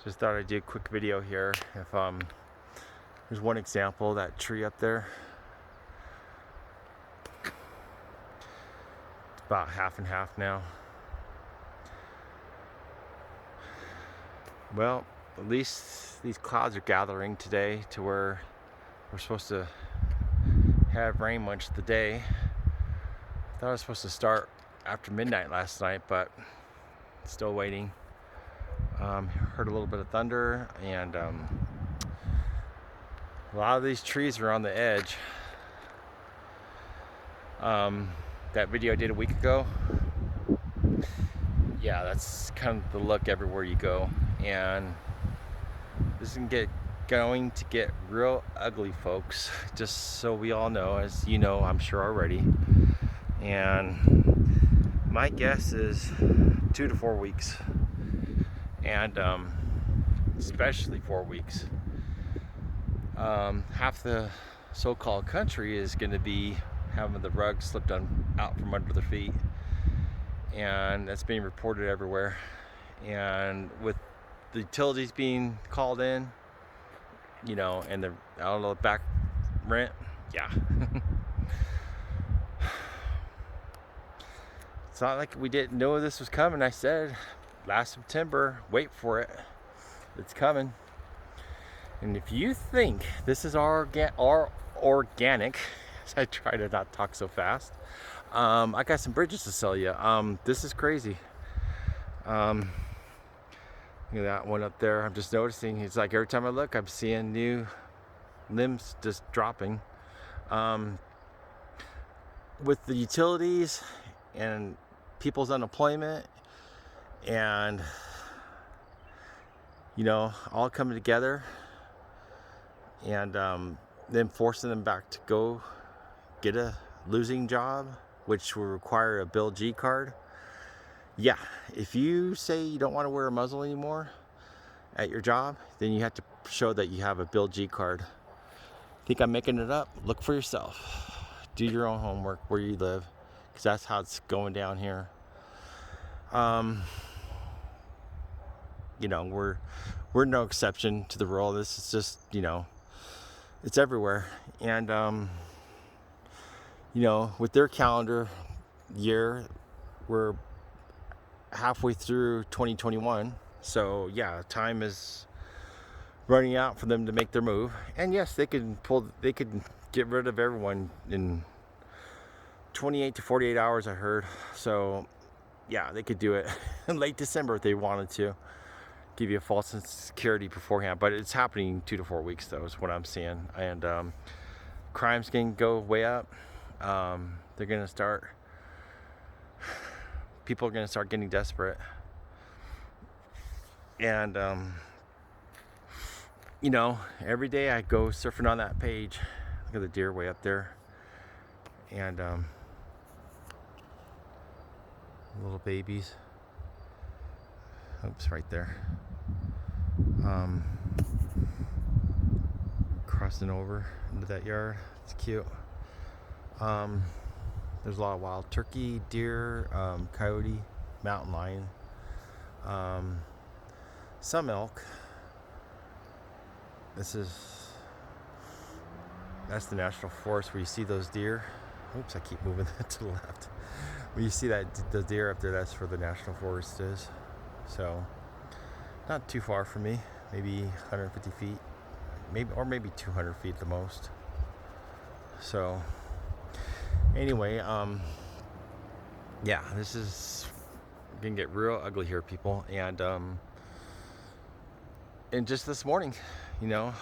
Just thought I'd do a quick video here. If there's one example, that tree up there. It's about half and half now. Well, at least these clouds are gathering today to where we're supposed to have rain much of the day. I thought it was supposed to start after midnight last night, but still waiting. Heard a little bit of thunder, and a lot of these trees are on the edge. That video I did a week ago, yeah, that's kind of the look everywhere you go, and this is going to get real ugly, folks, just so we all know, as you know, I'm sure already. And my guess is 2 to 4 weeks, and especially 4 weeks. Half the so-called country is going to be having the rug slipped out from under their feet, and that's being reported everywhere. And with the utilities being called in, you know, and the, I don't know, back rent, yeah. It's not like we didn't know this was coming. I said last September, wait for it, it's coming. And if you think this is our organic, I try to not talk so fast, I got some bridges to sell you. This is crazy. Look at that one up there. I'm just noticing, it's like every time I look, I'm seeing new limbs just dropping. With the utilities and people's unemployment, and you know, all coming together, and then forcing them back to go get a losing job, which will require a Bill G card. Yeah, if you say you don't want to wear a muzzle anymore at your job, then you have to show that you have a Bill G card. Think I'm making it up? Look for yourself. Do your own homework where you live, because that's how it's going down here. You know, we're no exception to the rule. This is just, you know, it's everywhere. And you know, with their calendar year, we're halfway through 2021. So yeah, time is running out for them to make their move. And yes, they could get rid of everyone in 28 to 48 hours, I heard. So yeah, they could do it in late December if they wanted to. Give you a false sense of security beforehand, but it's happening 2 to 4 weeks though, is what I'm seeing. And crimes can go way up. They're gonna start, people are gonna start getting desperate. And you know, every day I go surfing on that page. Look at the deer way up there, and little babies. Oops, right there. Crossing over into that yard. It's cute. There's a lot of wild turkey, deer, coyote, mountain lion, some elk. That's the national forest where you see those deer. Oops, I keep moving that to the left. When you see the deer up there, that's where the national forest is. So not too far from me, maybe 150 feet, maybe 200 feet at the most. So anyway, yeah, this is gonna get real ugly here, people. And just this morning, you know,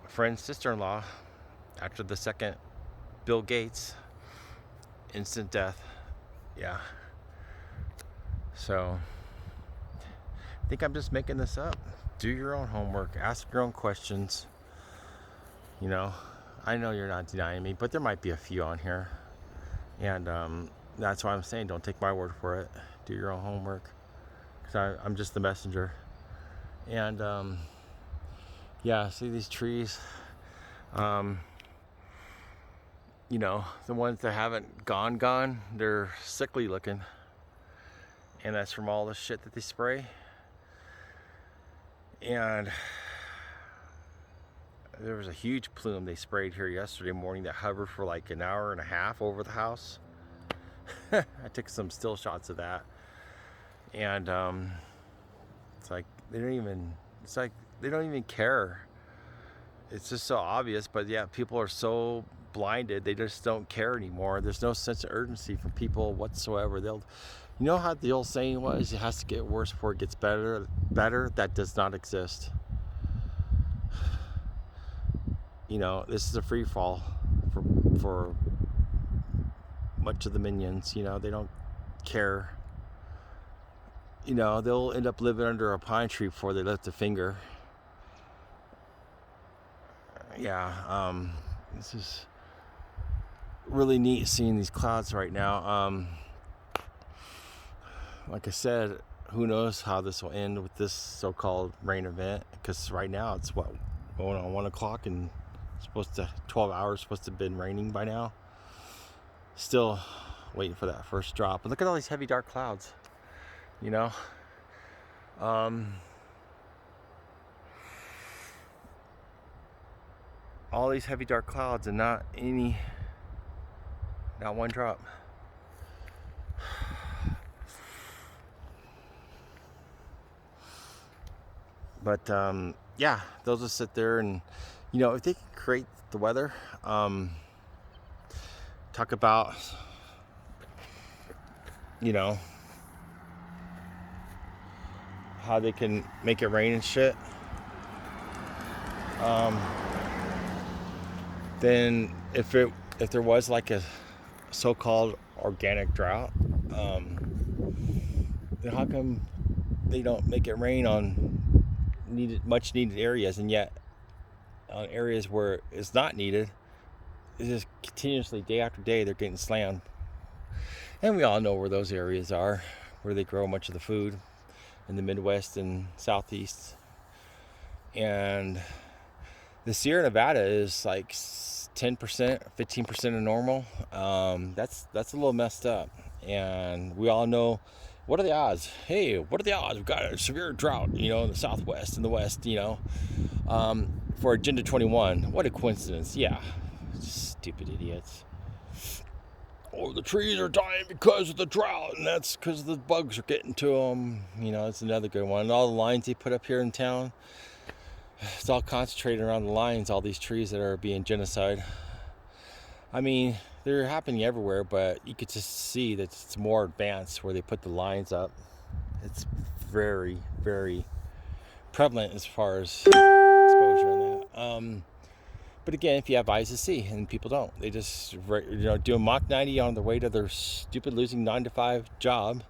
a friend's sister-in-law, after the second Bill Gates, instant death. Yeah. So I think I'm just making this up. Do your own homework, ask your own questions. You know, I know you're not denying me, but there might be a few on here. And that's why I'm saying, don't take my word for it. Do your own homework, because I'm just the messenger. And yeah, see these trees, you know, the ones that haven't gone, they're sickly looking. And that's from all the shit that they spray. And there was a huge plume they sprayed here yesterday morning that hovered for like an hour and a half over the house. I took some still shots of that, and it's like they don't even care. It's just so obvious, but yeah, people are so blinded, they just don't care anymore. There's no sense of urgency from people whatsoever. You know how the old saying was, it has to get worse before it gets better? That does not exist. You know, this is a free fall for much of the minions. You know, they don't care. You know, they'll end up living under a pine tree before they lift a finger. Yeah, this is really neat seeing these clouds right now. Like I said, who knows how this will end with this so-called rain event, because right now it's going on 1 o'clock and 12 hours supposed to have been raining by now. Still waiting for that first drop. But look at all these heavy dark clouds, you know. All these heavy dark clouds and not one drop. But yeah, they'll just sit there and, you know, if they can create the weather, talk about, you know, how they can make it rain and shit. Then if there was like a so-called organic drought, then how come they don't make it rain on much needed areas, and yet on areas where it's not needed, it's just continuously day after day they're getting slammed. And we all know where those areas are, where they grow much of the food in the Midwest and Southeast. And the Sierra Nevada is like 10%, 15% of normal. That's a little messed up. And we all know, what are the odds? Hey, what are the odds? We've got a severe drought, you know, in the Southwest and the West, you know, for Agenda 21. What a coincidence. Yeah, stupid idiots. Oh, the trees are dying because of the drought, and that's because the bugs are getting to them. You know, it's another good one. All the lines they put up here in town, it's all concentrated around the lines, all these trees that are being genocide. I mean, they're happening everywhere, but you could just see that it's more advanced where they put the lines up. It's very, very prevalent as far as exposure on that. But again, if you have eyes to see, and people don't, they just, you know, do a Mach 90 on their way to their stupid losing 9-to-5 job.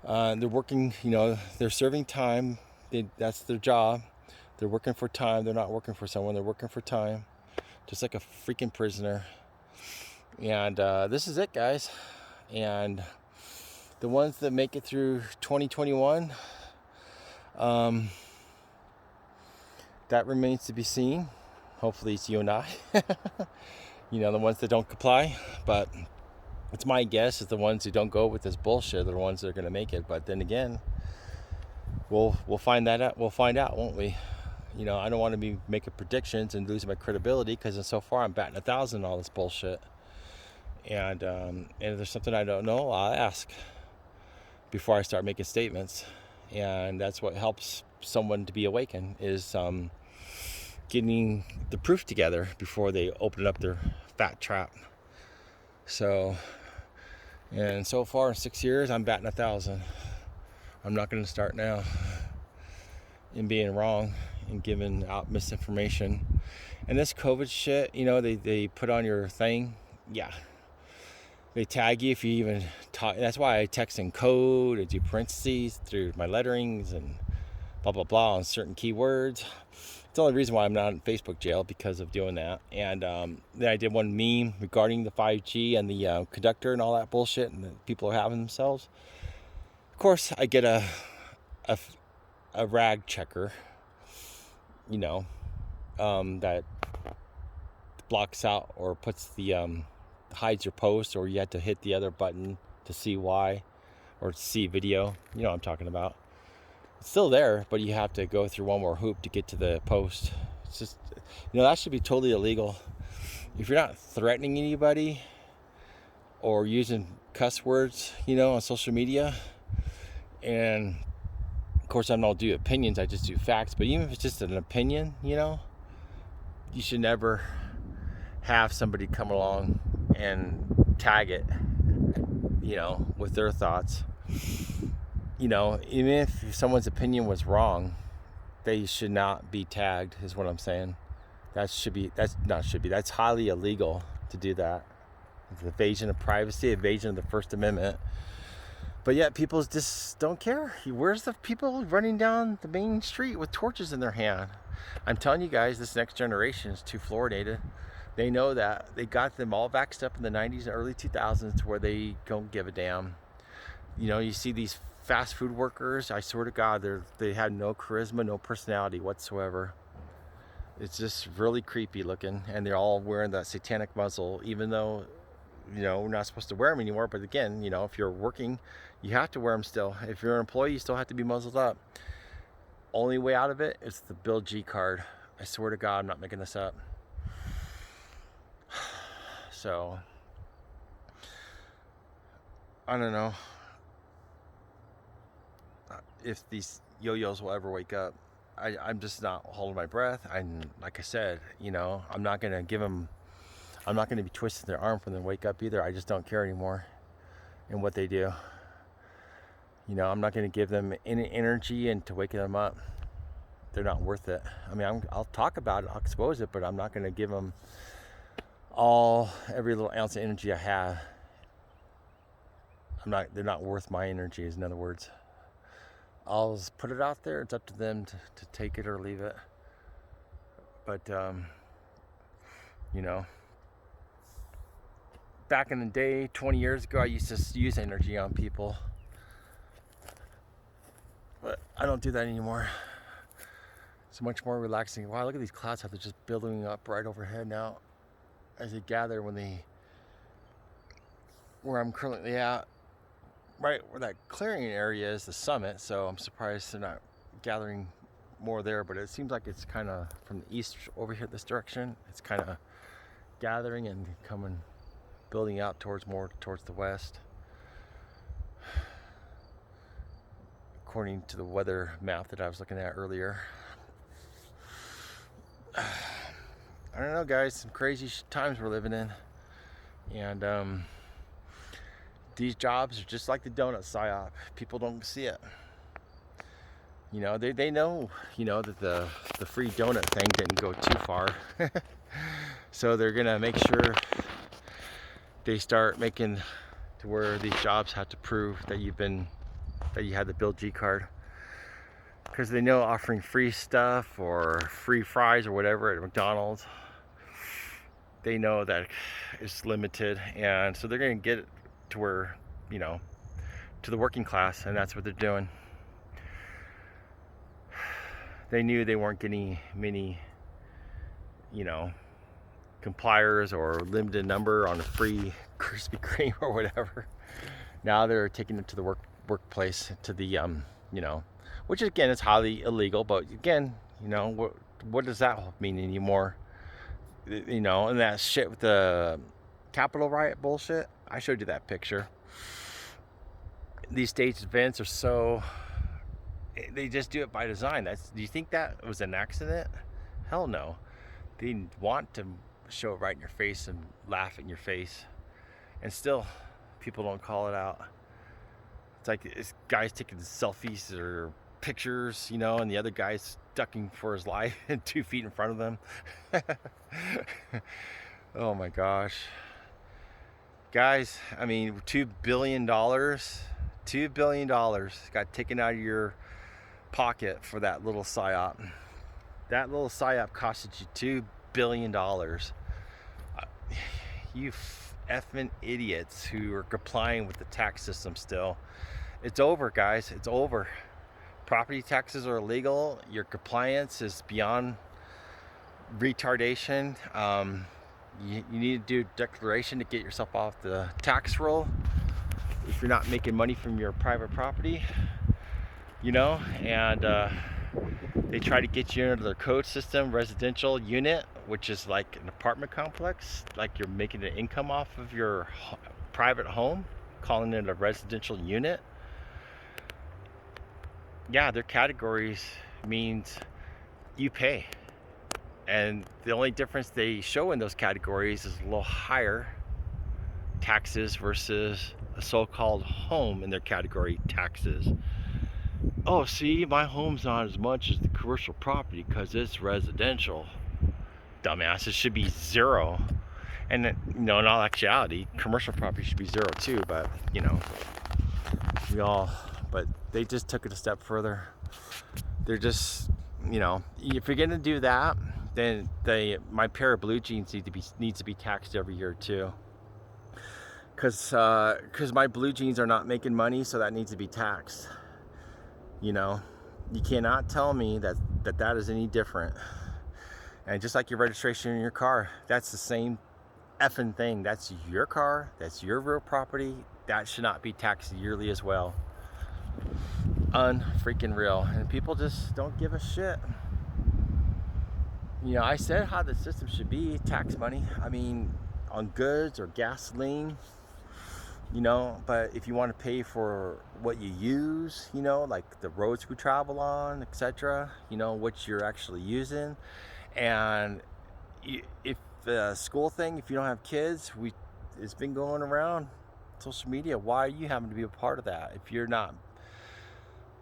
They're working, you know, they're serving time. That's their job. They're working for time. They're not working for someone. They're working for time, just like a freaking prisoner. And this is it, guys. And the ones that make it through 2021, that remains to be seen. Hopefully it's you and I. You know, the ones that don't comply. But it's my guess is the ones who don't go with this bullshit are the ones that are going to make it. But then again, we'll find that out. We'll find out, won't we? You know, I don't want to be making predictions and losing my credibility, because so far I'm batting 1,000 on all this bullshit. And if there's something I don't know, I'll ask before I start making statements. And that's what helps someone to be awakened, is getting the proof together before they open up their fat trap. So, and so far in 6 years, I'm batting 1,000. I'm not going to start now in being wrong and giving out misinformation. And this COVID shit, you know, they put on your thing. Yeah. They tag you if you even talk. That's why I text in code and do parentheses through my letterings and blah, blah, blah on certain keywords. It's the only reason why I'm not in Facebook jail, because of doing that. And then I did one meme regarding the 5G and the conductor and all that bullshit, and that people are having themselves. Of course, I get a rag checker, you know, that blocks out or puts the hides your post, or you had to hit the other button to see why, or see video. You know what I'm talking about. It's still there, but you have to go through one more hoop to get to the post. It's just, that should be totally illegal. If you're not threatening anybody or using cuss words, on social media, and of course I don't do opinions, I just do facts, but even if it's just an opinion, you should never have somebody come along and tag it, with their thoughts. Even if someone's opinion was wrong, they should not be tagged, is what I'm saying. That's highly illegal to do that. It's invasion of privacy, invasion of the First Amendment. But yet people just don't care. Where's the people running down the main street with torches in their hand? I'm telling you guys, this next generation is too fluoridated. They know that. They got them all vaxxed up in the 90s and early 2000s to where they don't give a damn. You see these fast food workers, I swear to God, they have no charisma, no personality whatsoever. It's just really creepy looking, and they're all wearing that satanic muzzle, even though, we're not supposed to wear them anymore. But again, if you're working, you have to wear them still. If you're an employee, you still have to be muzzled up. Only way out of it is the Bill G card. I swear to God, I'm not making this up. So, I don't know if these yo-yos will ever wake up. I'm just not holding my breath. Like I said, I'm not going to be twisting their arm for them to wake up either. I just don't care anymore in what they do. I'm not going to give them any energy into waking them up. They're not worth it. I mean, I'll talk about it, I'll expose it, but I'm not going to give them every little ounce of energy I have. They're not worth my energy, in other words. I'll just put it out there. It's up to them to take it or leave it. But, back in the day, 20 years ago, I used to use energy on people. But I don't do that anymore. It's much more relaxing. Wow, look at these clouds, how they're just building up right overhead now as they gather where I'm currently at. Right where that clearing area is the summit, so I'm surprised they're not gathering more there, but it seems like it's kind of from the east over here this direction. It's kind of gathering and building out towards the west, according to the weather map that I was looking at earlier. I don't know, guys, some crazy times we're living in, and these jobs are just like the donut psyop. People don't see it. They know, that the free donut thing didn't go too far. So they're gonna make sure they start making to where these jobs have to prove that you had the Bill G card. Because they know offering free stuff or free fries or whatever at McDonald's, they know that it's limited, and so they're gonna get it to where, to the working class, and that's what they're doing. They knew they weren't getting many, compliers or limited number on a free Krispy Kreme or whatever. Now they're taking it to the workplace, to the, which again is highly illegal, but again, what does that mean anymore? And that shit with the Capitol riot bullshit, I showed you that picture. These staged events are they just do it by design. Do you think that was an accident? Hell no. They want to show it right in your face and laugh in your face, and still people don't call it out. It's like this guy's taking selfies or pictures, and the other guy's ducking for his life 2 feet in front of them. Oh my gosh. Guys, I mean, $2 billion got taken out of your pocket for that little psyop. That little psyop costed you $2 billion. You effing idiots who are complying with the tax system still. It's over, guys. It's over. Property taxes are illegal. Your compliance is beyond retardation. You need to do a declaration to get yourself off the tax roll if you're not making money from your private property. you know, and they try to get you into their code system, residential unit, which is like an apartment complex, like you're making an income off of your private home, calling it a residential unit. Yeah, their categories means you pay. And the only difference they show in those categories is a little higher taxes versus a so-called home in their category taxes. Oh, see, my home's not as much as the commercial property because it's residential. Dumbass, it should be zero. And you know, in all actuality, commercial property should be zero too, but you know, but they just took it a step further. They're just, you know, if you're gonna do that, then my pair of blue jeans needs to be taxed every year too. Cause my blue jeans are not making money, so that needs to be taxed. You know, you cannot tell me that is any different. And just like your registration in your car, that's the same effing thing. That's your car, that's your real property. That should not be taxed yearly as well. Unfreaking real. And people just don't give a shit. You know, I said how the system should be, tax money. I mean, on goods or gasoline, you know, but if you want to pay for what you use, you know, like the roads we travel on, etc., you know, what you're actually using. And if the school thing, if you don't have kids, it's been going around social media. Why are you having to be a part of that if you're not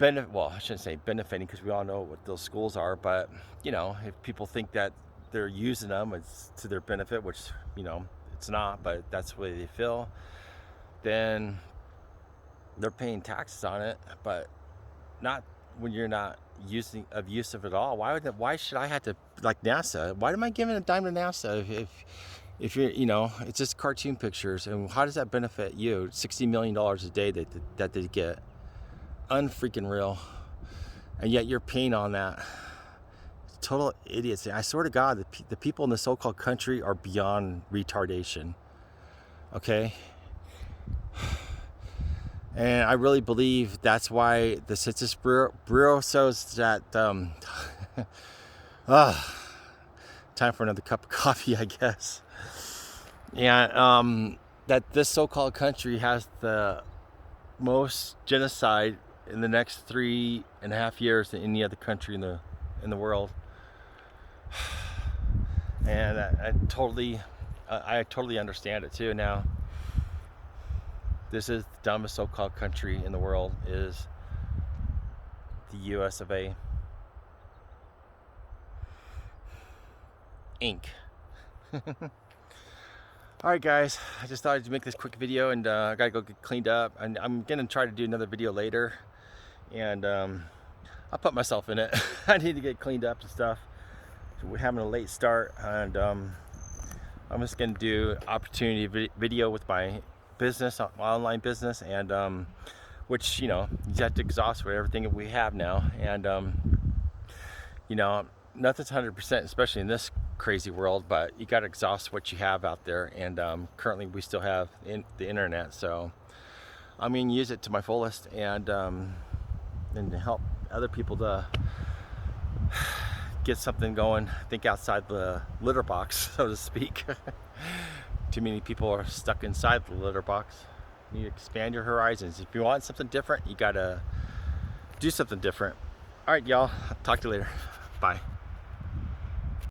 well, I shouldn't say benefiting, because we all know what those schools are, but you know, if people think that they're using them, it's to their benefit, which, you know, it's not, but that's the way they feel, then they're paying taxes on it, but not when you're not using of use of it all. Why should I have to, like NASA? Why am I giving a dime to NASA if you're, you know, it's just cartoon pictures? And how does that benefit you? $60 million a day that they get. Unfreaking real. And yet you're paying on that. Total idiots. I swear to God, the people in the so-called country are beyond retardation. Okay? And I really believe that's why the Census Bureau says that time for another cup of coffee, I guess. And that this so-called country has the most genocide in the next 3.5 years than any other country in the world. And I totally understand it too now. This is the dumbest so-called country in the world, is the US of A. Inc. Alright guys, I just thought I'd make this quick video, and I gotta go get cleaned up. And I'm gonna try to do another video later, and I'll put myself in it. I need to get cleaned up and stuff. We're having a late start, and I'm just gonna do opportunity video with my business, my online business, and which, you know, you have to exhaust with everything that we have now, and you know, nothing's 100%, especially in this crazy world, but you got to exhaust what you have out there. And currently we still have the internet, so I mean, use it to my fullest, and help other people to get something going, think outside the litter box, so to speak. Too many people are stuck inside the litter box. You need to expand your horizons. If you want something different, you gotta do something different. All right, y'all, talk to you later. Bye.